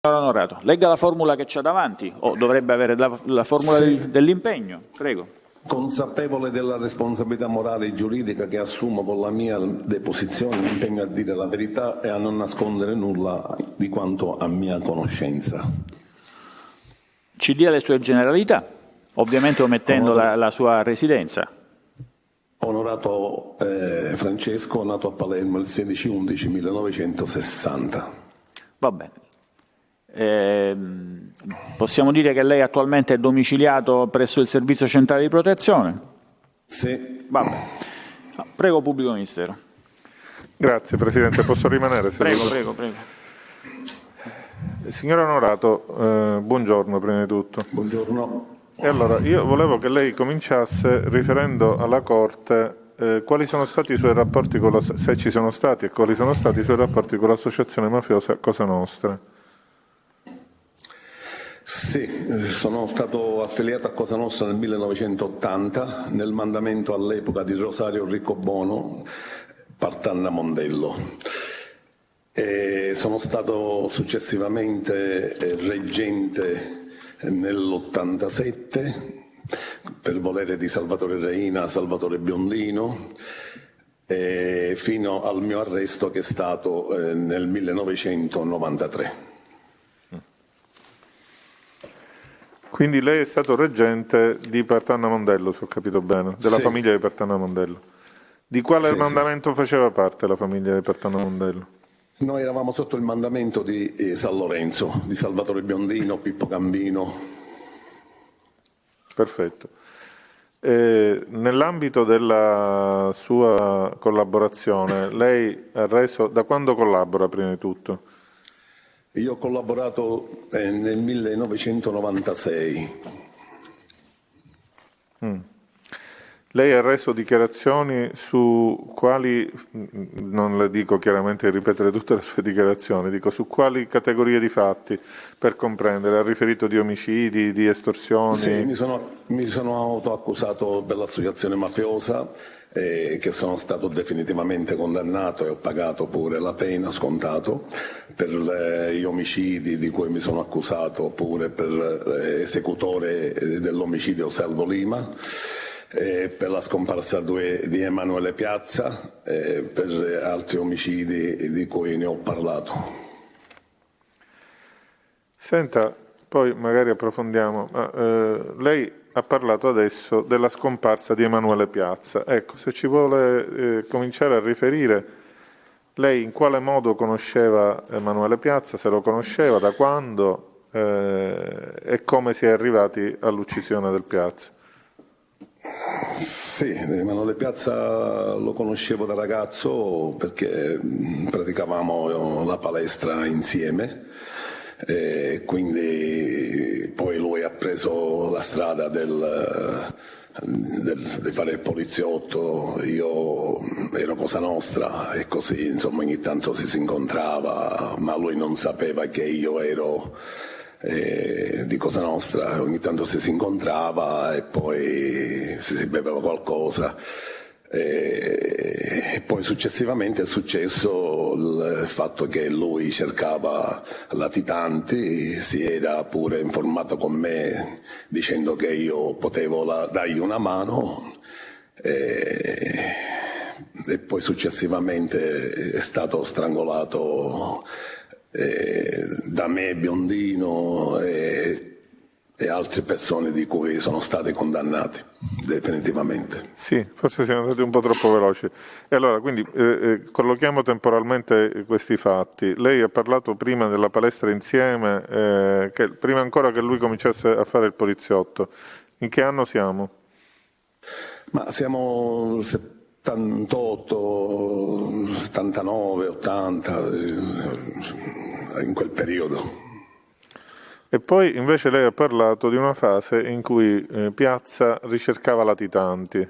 Onorato, legga la formula che c'ha davanti, o dovrebbe avere la formula dell'impegno, prego. Consapevole della responsabilità morale e giuridica che assumo con la mia deposizione, mi impegno a dire la verità e a non nascondere nulla di quanto a mia conoscenza. Ci dia le sue generalità, ovviamente omettendo la sua residenza. Onorato Francesco, nato a Palermo il 16/11/1960. Va bene. Possiamo dire che lei attualmente è domiciliato presso il Servizio Centrale di Protezione? Sì. Va bene. Prego, Pubblico Ministero. Grazie Presidente, posso rimanere? Prego. Signor Onorato, buongiorno prima di tutto. Buongiorno. E allora, io volevo che lei cominciasse riferendo alla Corte quali sono stati i suoi rapporti se ci sono stati, e quali sono stati i suoi rapporti con l'associazione mafiosa Cosa Nostra. Sì, sono stato affiliato a Cosa Nostra nel 1980 nel mandamento all'epoca di Rosario Riccobono, Partanna Mondello. E sono stato successivamente reggente nell'87 per volere di Salvatore Reina, Salvatore Biondino, fino al mio arresto che è stato nel 1993. Quindi lei è stato reggente di Partanna Mondello, se ho capito bene, della Sì. famiglia di Partanna Mondello. Di quale mandamento faceva parte la famiglia di Partanna Mondello? Noi eravamo sotto il mandamento di San Lorenzo, di Salvatore Biondino, Pippo Gambino. Perfetto. Nell'ambito della sua collaborazione, lei ha reso, da quando collabora prima di tutto? Io ho collaborato nel 1996. Lei ha reso dichiarazioni su quali, non le dico chiaramente di ripetere tutte le sue dichiarazioni, dico su quali categorie di fatti, per comprendere, ha riferito di omicidi, di estorsioni? Sì, mi sono autoaccusato per l'associazione mafiosa, che sono stato definitivamente condannato e ho pagato pure la pena, scontato, per gli omicidi di cui mi sono accusato, pure per l'esecutore dell'omicidio Salvo Lima, per la scomparsa di Emanuele Piazza, per altri omicidi di cui ne ho parlato. Senta, poi magari approfondiamo, ma lei ha parlato adesso della scomparsa di Emanuele Piazza. Ecco, se ci vuole cominciare a riferire, lei in quale modo conosceva Emanuele Piazza, se lo conosceva, da quando e come si è arrivati all'uccisione del Piazza? Sì, Emanuele Piazza lo conoscevo da ragazzo perché praticavamo la palestra insieme. E quindi poi lui ha preso la strada di fare il poliziotto, io ero Cosa Nostra e così insomma ogni tanto si incontrava, ma lui non sapeva che io ero di Cosa Nostra, ogni tanto si incontrava e poi si beveva qualcosa. E poi successivamente è successo il fatto che lui cercava latitanti, si era pure informato con me dicendo che io potevo dargli una mano e poi successivamente è stato strangolato da me, Biondino e altre persone di cui sono stati condannati definitivamente. Sì, forse siamo andati un po' troppo veloci. E allora, quindi collochiamo temporalmente questi fatti. Lei ha parlato prima della palestra insieme, prima ancora che lui cominciasse a fare il poliziotto. In che anno siamo? Ma siamo 78, 79, 80, in quel periodo. E poi invece lei ha parlato di una fase in cui Piazza ricercava latitanti.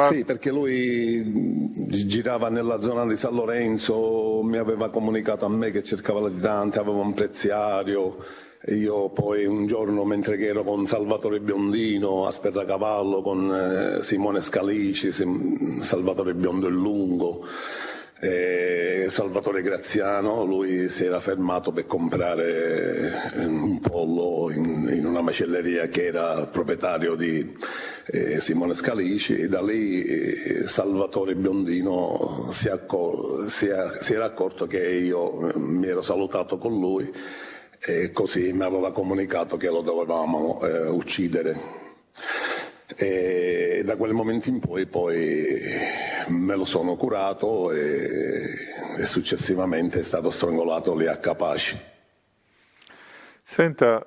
Sì, perché lui girava nella zona di San Lorenzo, mi aveva comunicato a me che cercava latitanti, aveva un preziario. Io poi un giorno, mentre che ero con Salvatore Biondino a Sperracavallo, con Simone Scalici, Salvatore Biondo e Lungo, Salvatore Graziano, lui si era fermato per comprare un pollo in una macelleria che era proprietario di Simone Scalici, e da lì Salvatore Biondino si era accorto che io mi ero salutato con lui e così mi aveva comunicato che lo dovevamo uccidere. E da quel momento in poi me lo sono curato e successivamente è stato strangolato lì a Capaci. Senta,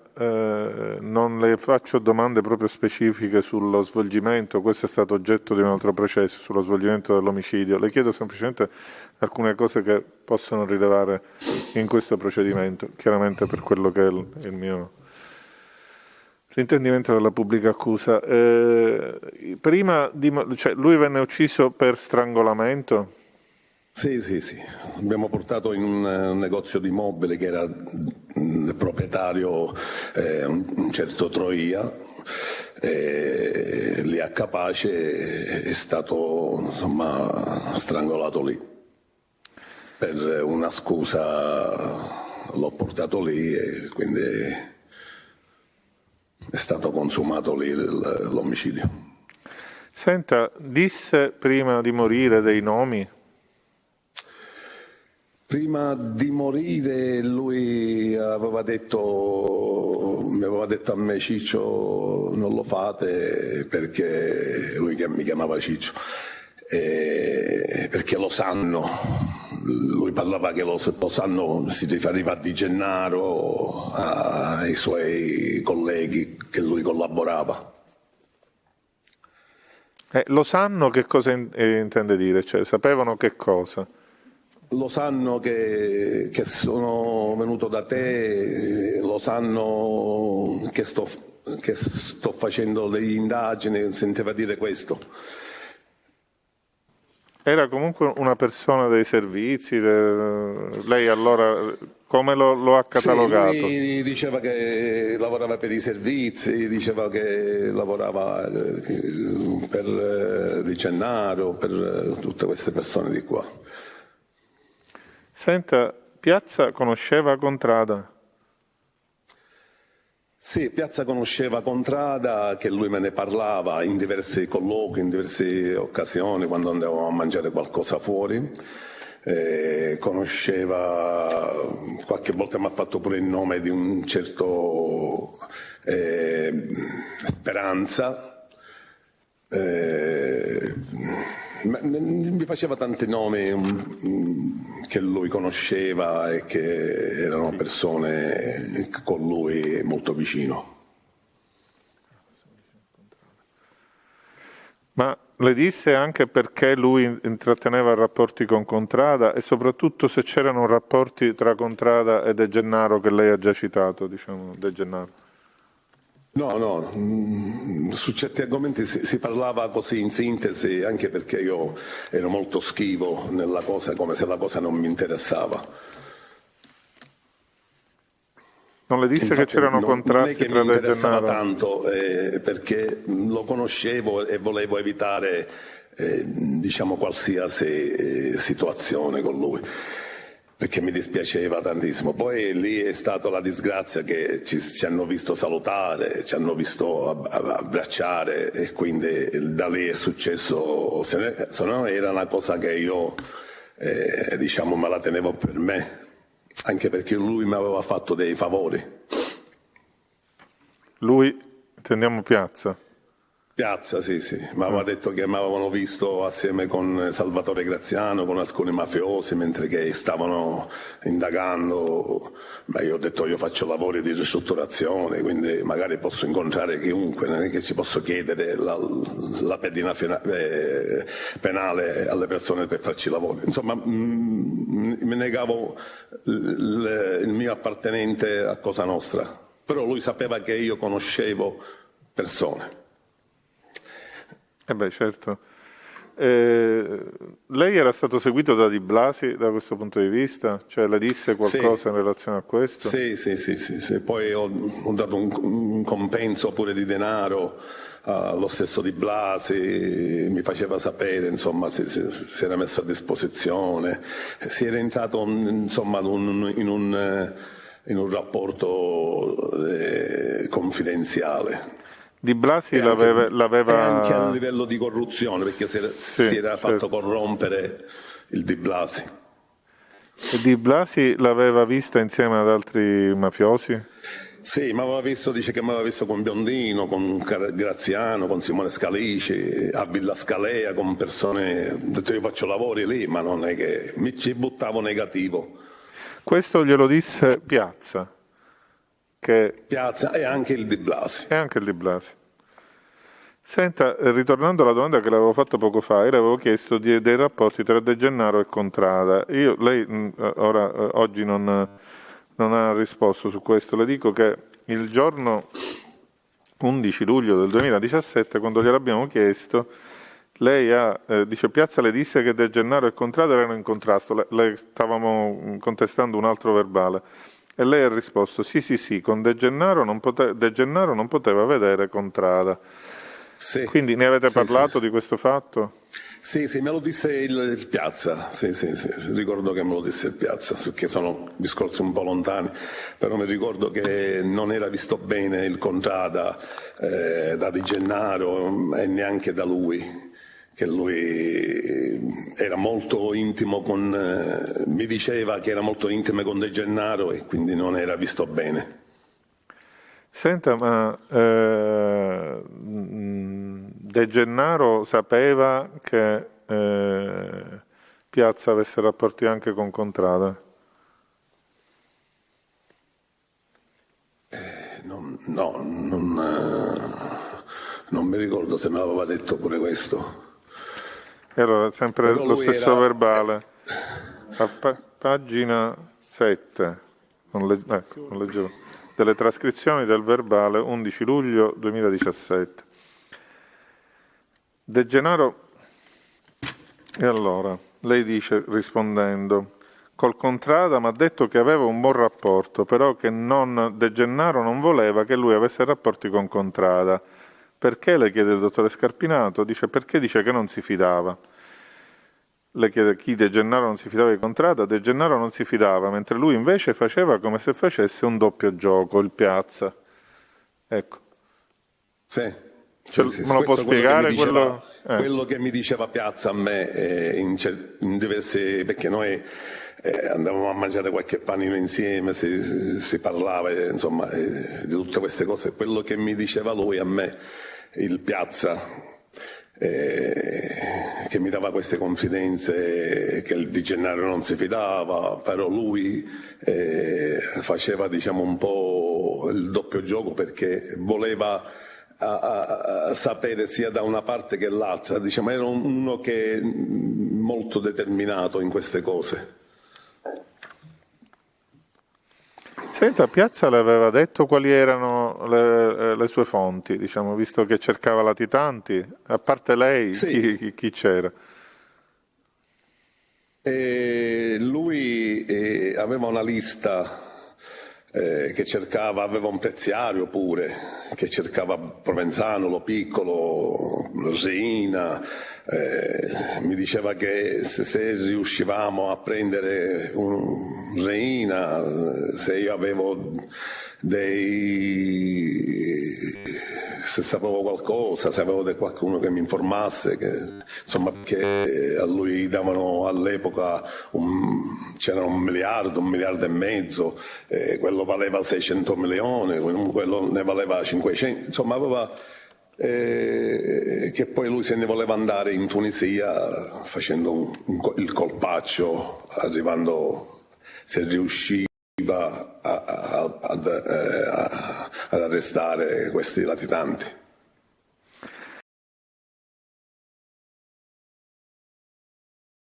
non le faccio domande proprio specifiche sullo svolgimento, questo è stato oggetto di un altro processo, sullo svolgimento dell'omicidio. Le chiedo semplicemente alcune cose che possono rilevare in questo procedimento, chiaramente per quello che è il mio l'intendimento della pubblica accusa. Lui venne ucciso per strangolamento? Sì. Abbiamo portato in un negozio di mobili che era proprietario un certo Troia, lì a Capace è stato strangolato lì. Per una scusa l'ho portato lì e quindi è stato consumato lì l'omicidio. Senta, disse prima di morire dei nomi? Prima di morire lui mi aveva detto a me: Ciccio, non lo fate, perché lui mi chiamava Ciccio, perché lo sanno. Lui parlava che lo sanno, si riferiva a Di Gennaro, ai suoi colleghi che lui collaborava. Lo sanno che cosa intende dire? Cioè, sapevano che cosa? Lo sanno che sono venuto da te, lo sanno che sto facendo delle indagini, sentiva dire questo. Era comunque una persona dei servizi, lei allora come lo ha catalogato? Sì, lui diceva che lavorava per i servizi, diceva che lavorava per Di Gennaro, per tutte queste persone di qua. Senta, Piazza conosceva Contrada? Sì, Piazza conosceva Contrada, che lui me ne parlava in diversi colloqui, in diverse occasioni, quando andavamo a mangiare qualcosa fuori. Conosceva, qualche volta mi ha fatto pure il nome di un certo Speranza. Mi faceva tanti nomi che lui conosceva e che erano persone con lui molto vicino. Ma le disse anche perché lui intratteneva rapporti con Contrada e soprattutto se c'erano rapporti tra Contrada e De Gennaro, che lei ha già citato, diciamo, De Gennaro? No, su certi argomenti si parlava così in sintesi, anche perché io ero molto schivo nella cosa, come se la cosa non mi interessava. Non le disse che c'erano contrasti tra De Gennaro? Non è che mi interessava tanto, perché lo conoscevo e volevo evitare qualsiasi situazione con lui, perché mi dispiaceva tantissimo. Poi lì è stata la disgrazia che ci hanno visto salutare, ci hanno visto abbracciare, e quindi da lì è successo, se no era una cosa che io me la tenevo per me, anche perché lui mi aveva fatto dei favori. Lui, intendiamo Piazza? Piazza, sì, mi aveva detto che mi avevano visto assieme con Salvatore Graziano, con alcuni mafiosi, mentre che stavano indagando. Ma io ho detto: io faccio lavori di ristrutturazione, quindi magari posso incontrare chiunque, non è che ci posso chiedere la pedina penale alle persone per farci lavori. Insomma, mi negavo il mio appartenente a Cosa Nostra, però lui sapeva che io conoscevo persone. Certo. Lei era stato seguito da Di Blasi da questo punto di vista? Cioè le disse qualcosa in relazione a questo? Sì. Poi ho dato un compenso pure di denaro allo stesso Di Blasi, mi faceva sapere, insomma, si era messo a disposizione, si era entrato insomma in un rapporto confidenziale. Di Blasi l'aveva... anche a livello di corruzione, perché si era fatto corrompere il Di Blasi. E Di Blasi l'aveva vista insieme ad altri mafiosi? Sì, dice che mi aveva visto con Biondino, con Graziano, con Simone Scalici, a Villa Scalea, con persone... Ho detto, io faccio lavori lì, ma non è che mi ci buttavo negativo. Questo glielo disse Piazza? Piazza e anche il Di Blasi. E anche il Di Blasi. Senta, ritornando alla domanda che le avevo fatto poco fa, io le avevo chiesto dei rapporti tra De Gennaro e Contrada. Lei oggi non ha risposto su questo. Le dico che il giorno 11 luglio del 2017, quando gliel'abbiamo chiesto, lei dice Piazza le disse che De Gennaro e Contrada erano in contrasto. Le stavamo contestando un altro verbale. E lei ha risposto sì, con De Gennaro non poteva vedere Contrada. Sì, quindi ne avete parlato di questo fatto? Sì, me lo disse il Piazza, sì, ricordo che me lo disse il Piazza, che sono discorsi un po' lontani, però mi ricordo che non era visto bene il Contrada da Di Gennaro e neanche da lui, che lui era molto intimo mi diceva che era molto intimo con De Gennaro e quindi non era visto bene. Senta, ma De Gennaro sapeva che Piazza avesse rapporti anche con Contrada? Non mi ricordo se me l'aveva detto pure questo. E allora, sempre lo stesso verbale, a pagina 7, non leggevo, delle trascrizioni del verbale 11 luglio 2017. De Gennaro, e allora, lei dice rispondendo, col Contrada mi ha detto che aveva un buon rapporto, però che De Gennaro non voleva che lui avesse rapporti con Contrada. Perché, le chiede il dottore Scarpinato? Dice perché dice che non si fidava. Le chiede chi De Gennaro non si fidava di Contrada, De Gennaro non si fidava, mentre lui invece faceva come se facesse un doppio gioco, il Piazza. Ecco. Sì. Me lo può spiegare quello che mi diceva Piazza a me in diversi, perché noi andavamo a mangiare qualche panino insieme, si parlava insomma di tutte queste cose, quello che mi diceva lui a me, il Piazza, che mi dava queste confidenze, che il Di Gennaro non si fidava, però lui faceva diciamo un po' il doppio gioco perché voleva a sapere sia da una parte che l'altra, diciamo, era uno che molto determinato in queste cose. Senta, Piazza le aveva detto quali erano le sue fonti, diciamo, visto che cercava latitanti, a parte lei, sì. Chi c'era? Lui aveva una lista che cercava, aveva un preziario pure, che cercava Provenzano, Lo Piccolo, Reina, mi diceva che se riuscivamo a prendere un Reina, se io avevo se sapevo qualcosa, se avevo qualcuno che mi informasse, insomma, che a lui davano all'epoca c'era 1 miliardo, 1,5 miliardi, quello valeva 600 milioni, quello ne valeva 500, insomma aveva che poi lui se ne voleva andare in Tunisia facendo il colpaccio, arrivando, se riusciva ad arrestare questi latitanti.